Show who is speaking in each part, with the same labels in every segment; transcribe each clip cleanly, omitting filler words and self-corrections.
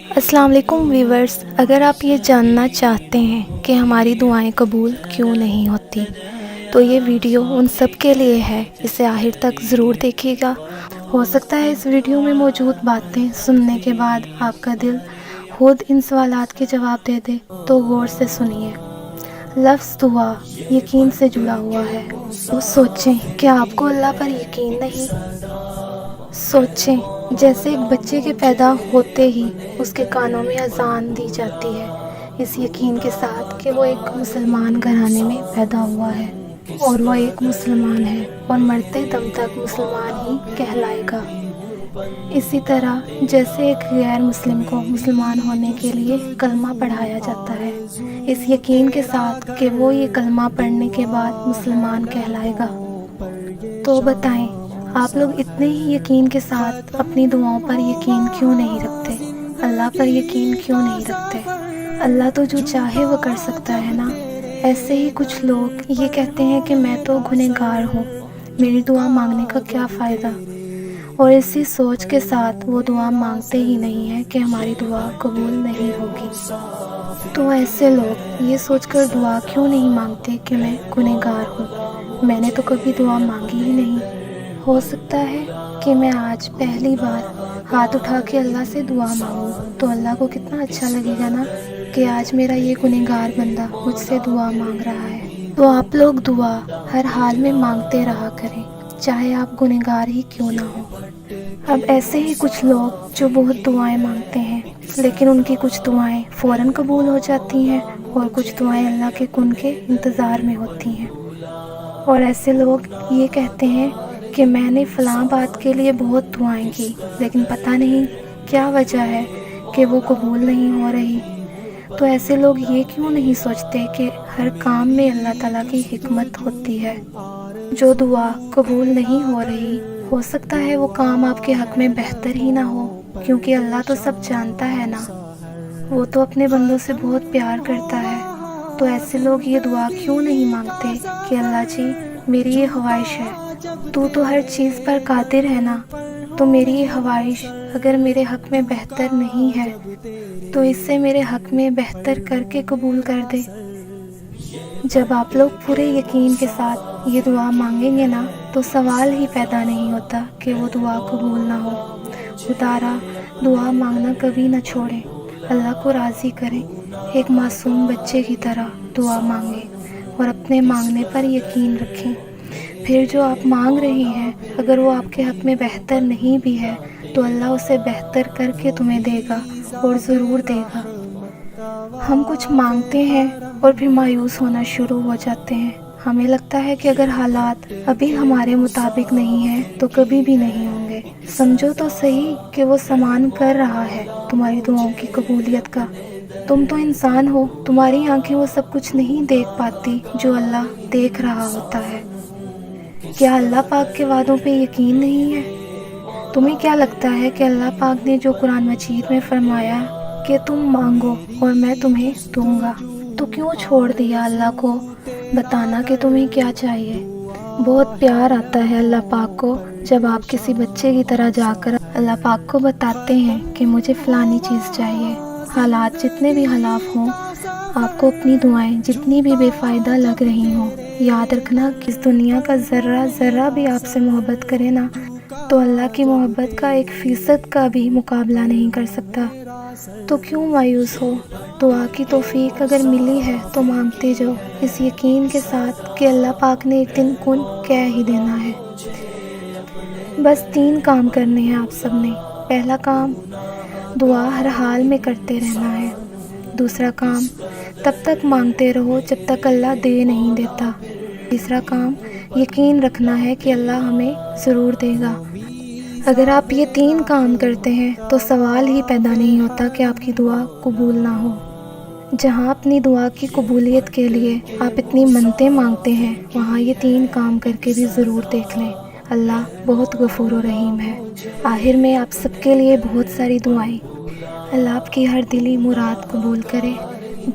Speaker 1: السلام علیکم ویورز، اگر آپ یہ جاننا چاہتے ہیں کہ ہماری دعائیں قبول کیوں نہیں ہوتی تو یہ ویڈیو ان سب کے لیے ہے، اسے آخر تک ضرور دیکھیے گا۔ ہو سکتا ہے اس ویڈیو میں موجود باتیں سننے کے بعد آپ کا دل خود ان سوالات کے جواب دے دے، تو غور سے سنیے۔ لفظ دعا یقین سے جڑا ہوا ہے، تو سوچیں کیا آپ کو اللہ پر یقین نہیں؟ سوچیں جیسے ایک بچے کے پیدا ہوتے ہی اس کے کانوں میں اذان دی جاتی ہے، اس یقین کے ساتھ کہ وہ ایک مسلمان گھرانے میں پیدا ہوا ہے اور وہ ایک مسلمان ہے اور مرتے دم تک مسلمان ہی کہلائے گا۔ اسی طرح جیسے ایک غیر مسلم کو مسلمان ہونے کے لیے کلمہ پڑھایا جاتا ہے، اس یقین کے ساتھ کہ وہ یہ کلمہ پڑھنے کے بعد مسلمان کہلائے گا۔ تو بتائیں آپ لوگ اتنے ہی یقین کے ساتھ اپنی دعاؤں پر یقین کیوں نہیں رکھتے؟ اللہ پر یقین کیوں نہیں رکھتے؟ اللہ تو جو چاہے وہ کر سکتا ہے نا۔ ایسے ہی کچھ لوگ یہ کہتے ہیں کہ میں تو گنہگار ہوں، میری دعا مانگنے کا کیا فائدہ، اور اسی سوچ کے ساتھ وہ دعا مانگتے ہی نہیں ہیں کہ ہماری دعا قبول نہیں ہوگی۔ تو ایسے لوگ یہ سوچ کر دعا کیوں نہیں مانگتے کہ میں گنہگار ہوں، میں نے تو کبھی دعا مانگی ہی نہیں۔ ہو سکتا ہے کہ میں آج پہلی بار ہاتھ اٹھا کے اللہ سے دعا مانگوں تو اللہ کو کتنا اچھا لگے گا نا کہ آج میرا یہ گنہگار بندہ مجھ سے دعا مانگ رہا ہے۔ تو آپ لوگ دعا ہر حال میں مانگتے رہا کریں، چاہے آپ گنہگار ہی کیوں نہ ہو۔ اب ایسے ہی کچھ لوگ جو بہت دعائیں مانگتے ہیں لیکن ان کی کچھ دعائیں فوراً قبول ہو جاتی ہیں اور کچھ دعائیں اللہ کے کن کے انتظار میں ہوتی ہیں۔ اور ایسے لوگ یہ کہتے ہیں کہ میں نے فلاں بات کے لیے بہت دعائیں کی لیکن پتہ نہیں کیا وجہ ہے کہ وہ قبول نہیں ہو رہی۔ تو ایسے لوگ یہ کیوں نہیں سوچتے کہ ہر کام میں اللہ تعالیٰ کی حکمت ہوتی ہے؟ جو دعا قبول نہیں ہو رہی، ہو سکتا ہے وہ کام آپ کے حق میں بہتر ہی نہ ہو، کیونکہ اللہ تو سب جانتا ہے نا، وہ تو اپنے بندوں سے بہت پیار کرتا ہے۔ تو ایسے لوگ یہ دعا کیوں نہیں مانگتے کہ اللہ جی میری یہ خواہش ہے، تو ہر چیز پر قادر ہے نا، تو میری یہ خواہش اگر میرے حق میں بہتر نہیں ہے تو اس سے میرے حق میں بہتر کر کے قبول کر دے۔ جب آپ لوگ پورے یقین کے ساتھ یہ دعا مانگیں گے نا تو سوال ہی پیدا نہیں ہوتا کہ وہ دعا قبول نہ ہو۔ خدارا دعا مانگنا کبھی نہ چھوڑیں، اللہ کو راضی کریں، ایک معصوم بچے کی طرح دعا مانگیں اور اپنے مانگنے پر یقین رکھیں۔ پھر جو آپ مانگ رہی ہیں اگر وہ آپ کے حق میں بہتر نہیں بھی ہے تو اللہ اسے بہتر کر کے تمہیں دے گا اور ضرور دے گا۔ ہم کچھ مانگتے ہیں اور پھر مایوس ہونا شروع ہو جاتے ہیں، ہمیں لگتا ہے کہ اگر حالات ابھی ہمارے مطابق نہیں ہیں تو کبھی بھی نہیں ہوں گے۔ سمجھو تو صحیح کہ وہ سامان کر رہا ہے تمہاری دعاؤں کی قبولیت کا۔ تم تو انسان ہو، تمہاری آنکھیں وہ سب کچھ نہیں دیکھ پاتی جو اللہ دیکھ رہا ہوتا ہے۔ کیا اللہ پاک کے وعدوں پہ یقین نہیں ہے؟ تمہیں کیا لگتا ہے کہ اللہ پاک نے جو قرآن مجید میں فرمایا کہ تم مانگو اور میں تمہیں دوں گا، تو کیوں چھوڑ دیا اللہ کو بتانا کہ تمہیں کیا چاہیے؟ بہت پیار آتا ہے اللہ پاک کو جب آپ کسی بچے کی طرح جا کر اللہ پاک کو بتاتے ہیں کہ مجھے فلانی چیز چاہیے۔ حالات جتنے بھی خلاف ہوں، آپ کو اپنی دعائیں جتنی بھی بے فائدہ لگ رہی ہوں، یاد رکھنا کہ اس دنیا کا ذرہ ذرہ بھی آپ سے محبت کرے نا تو اللہ کی محبت کا 1% کا بھی مقابلہ نہیں کر سکتا۔ تو کیوں مایوس ہو؟ دعا کی توفیق اگر ملی ہے تو مانگتے جاؤ، اس یقین کے ساتھ کہ اللہ پاک نے ایک دن کن کہہ ہی دینا ہے۔ بس 3 کام کرنے ہیں آپ سب نے۔ پہلا کام دعا ہر حال میں کرتے رہنا ہے۔ دوسرا کام تب تک مانگتے رہو جب تک اللہ دے نہیں دیتا۔ تیسرا کام یقین رکھنا ہے کہ اللہ ہمیں ضرور دے گا۔ اگر آپ یہ 3 کام کرتے ہیں تو سوال ہی پیدا نہیں ہوتا کہ آپ کی دعا قبول نہ ہو۔ جہاں اپنی دعا کی قبولیت کے لیے آپ اتنی منتیں مانگتے ہیں، وہاں یہ 3 کام کر کے بھی ضرور دیکھ لیں۔ اللہ بہت غفور و رحیم ہے۔ آخر میں آپ سب کے لیے بہت ساری دعائیں۔ اللہ آپ کی ہر دلی مراد قبول کرے۔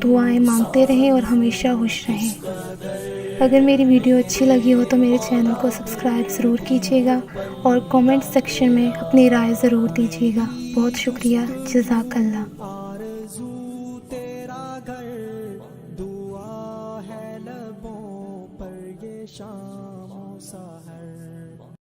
Speaker 1: دعائیں مانگتے رہیں اور ہمیشہ خوش رہیں۔ اگر میری ویڈیو اچھی لگی ہو تو میرے چینل کو سبسکرائب ضرور کیجیے گا اور کومنٹ سیکشن میں اپنی رائے ضرور دیجیے گا. بہت شکریہ. جزاک اللہ.
Speaker 2: آرزو تیرا گھر دعا ہے لبوں پر یہ شام و سحر.